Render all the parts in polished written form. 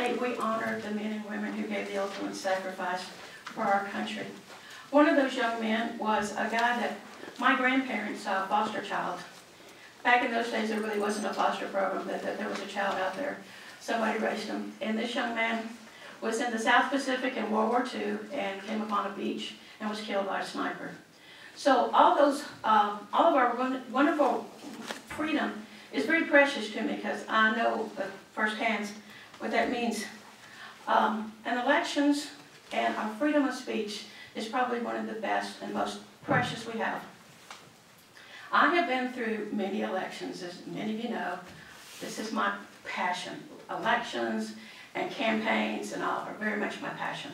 day we honor the men and women who gave the ultimate sacrifice for our country. One of those young men was a guy that my grandparents saw, a foster child. Back in those days, there really wasn't a foster program, that there was a child out there. Somebody raised him. And this young man was in the South Pacific in World War II and came upon a beach and was killed by a sniper. So all of our wonderful freedom is very precious to me because I know firsthand what that means. And elections and our freedom of speech is probably one of the best and most precious we have. I have been through many elections, as many of you know. This is my passion. Elections and campaigns and all are very much my passion.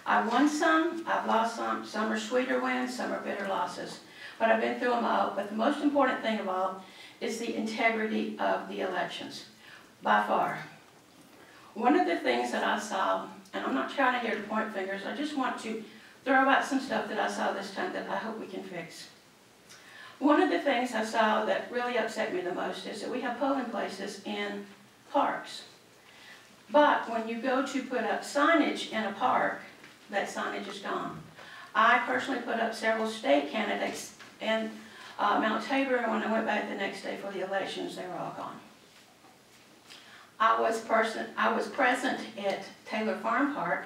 I've won some, I've lost some are sweeter wins, some are bitter losses. But I've been through them all. But the most important thing of all is the integrity of the elections, by far. One of the things that I saw, and I'm not trying to here to point fingers, I just want to throw out some stuff that I saw this time that I hope we can fix. One of the things I saw that really upset me the most is that we have polling places in parks. But when you go to put up signage in a park, that signage is gone. I personally put up several state candidates in Mount Tabor, and when I went back the next day for the elections, they were all gone. I was present at Taylor Farm Park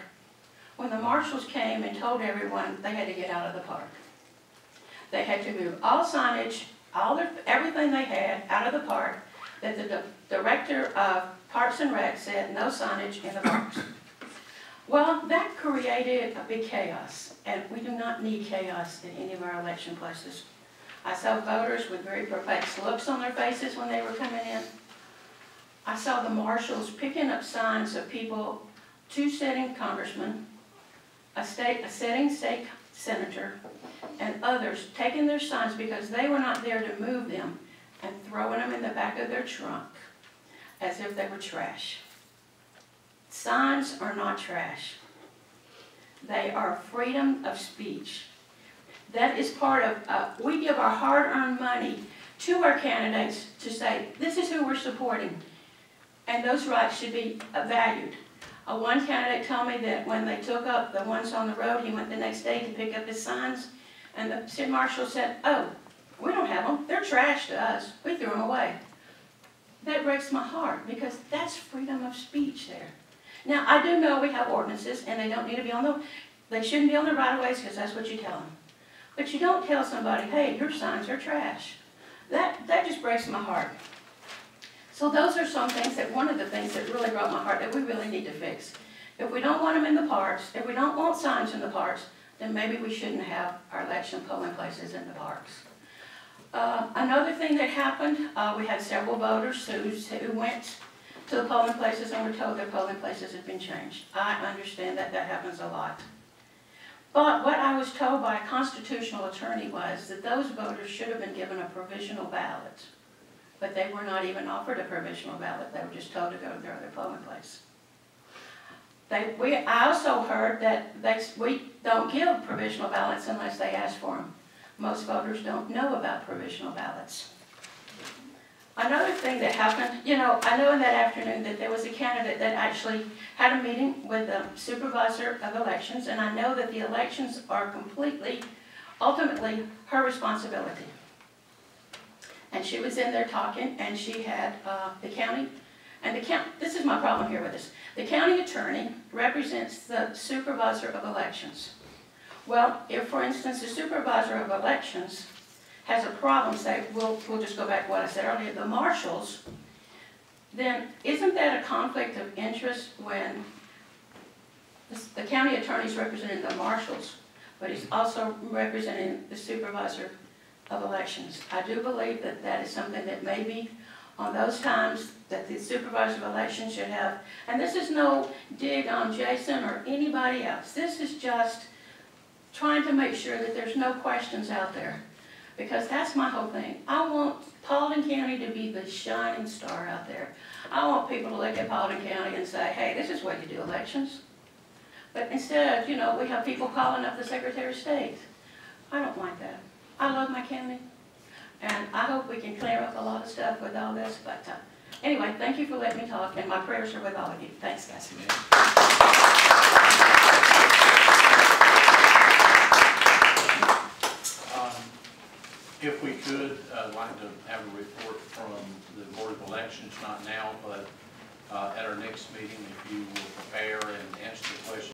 when the marshals came and told everyone they had to get out of the park. They had to move all signage, everything they had out of the park, that the director of Parks and Rec said no signage in the parks. Well, that created a big chaos, and we do not need chaos in any of our election places. I saw voters with very perplexed looks on their faces when they were coming in. I saw the marshals picking up signs of people, two sitting congressmen, a sitting state senator, and others taking their signs because they were not there to move them and throwing them in the back of their trunk as if they were trash. Signs are not trash. They are freedom of speech. That is part of, we give our hard-earned money to our candidates to say, this is who we're supporting, and those rights should be valued. One candidate told me that when they took up the ones on the road, he went the next day to pick up his signs, and the city marshal said, oh, we don't have them. They're trash to us. We threw them away. That breaks my heart because that's freedom of speech there. Now, I do know we have ordinances, and they don't need to be they shouldn't be on the right-of-ways because that's what you tell them. But you don't tell somebody, hey, your signs are trash. That just breaks my heart. So those are some things one of the things that really broke my heart that we really need to fix. If we don't want them in the parks, if we don't want signs in the parks, then maybe we shouldn't have our election polling places in the parks. Another thing that happened, we had several voters who went to the polling places and were told their polling places had been changed. I understand that happens a lot. But what I was told by a constitutional attorney was that those voters should have been given a provisional ballot. But they were not even offered a provisional ballot. They were just told to go to their other polling place. I also heard that we don't give provisional ballots unless they ask for them. Most voters don't know about provisional ballots. Another thing that happened, I know in that afternoon that there was a candidate that actually had a meeting with the supervisor of elections, and I know that the elections are ultimately her responsibility. And she was in there talking, and she had the county, this is my problem here with this. The county attorney represents the supervisor of elections. Well, if, for instance, the supervisor of elections has a problem, say, we'll just go back to what I said earlier, the marshals, then isn't that a conflict of interest when the county attorney is representing the marshals, but he's also representing the supervisor of elections? I do believe that is something that maybe on those times that the supervisor of elections should have, and this is no dig on Jason or anybody else. This is just trying to make sure that there's no questions out there, because that's my whole thing. I want Paulding County to be the shining star out there. I want people to look at Paulding County and say, hey, this is what you do elections. But instead, we have people calling up the Secretary of State. I don't like that. I love my county, and I hope we can clear up a lot of stuff with all this, but Anyway, thank you for letting me talk, and my prayers are with all of you. Thanks, guys. If we could, I'd like to have a report from the Board of Elections, not now, but at our next meeting, if you will prepare and answer the question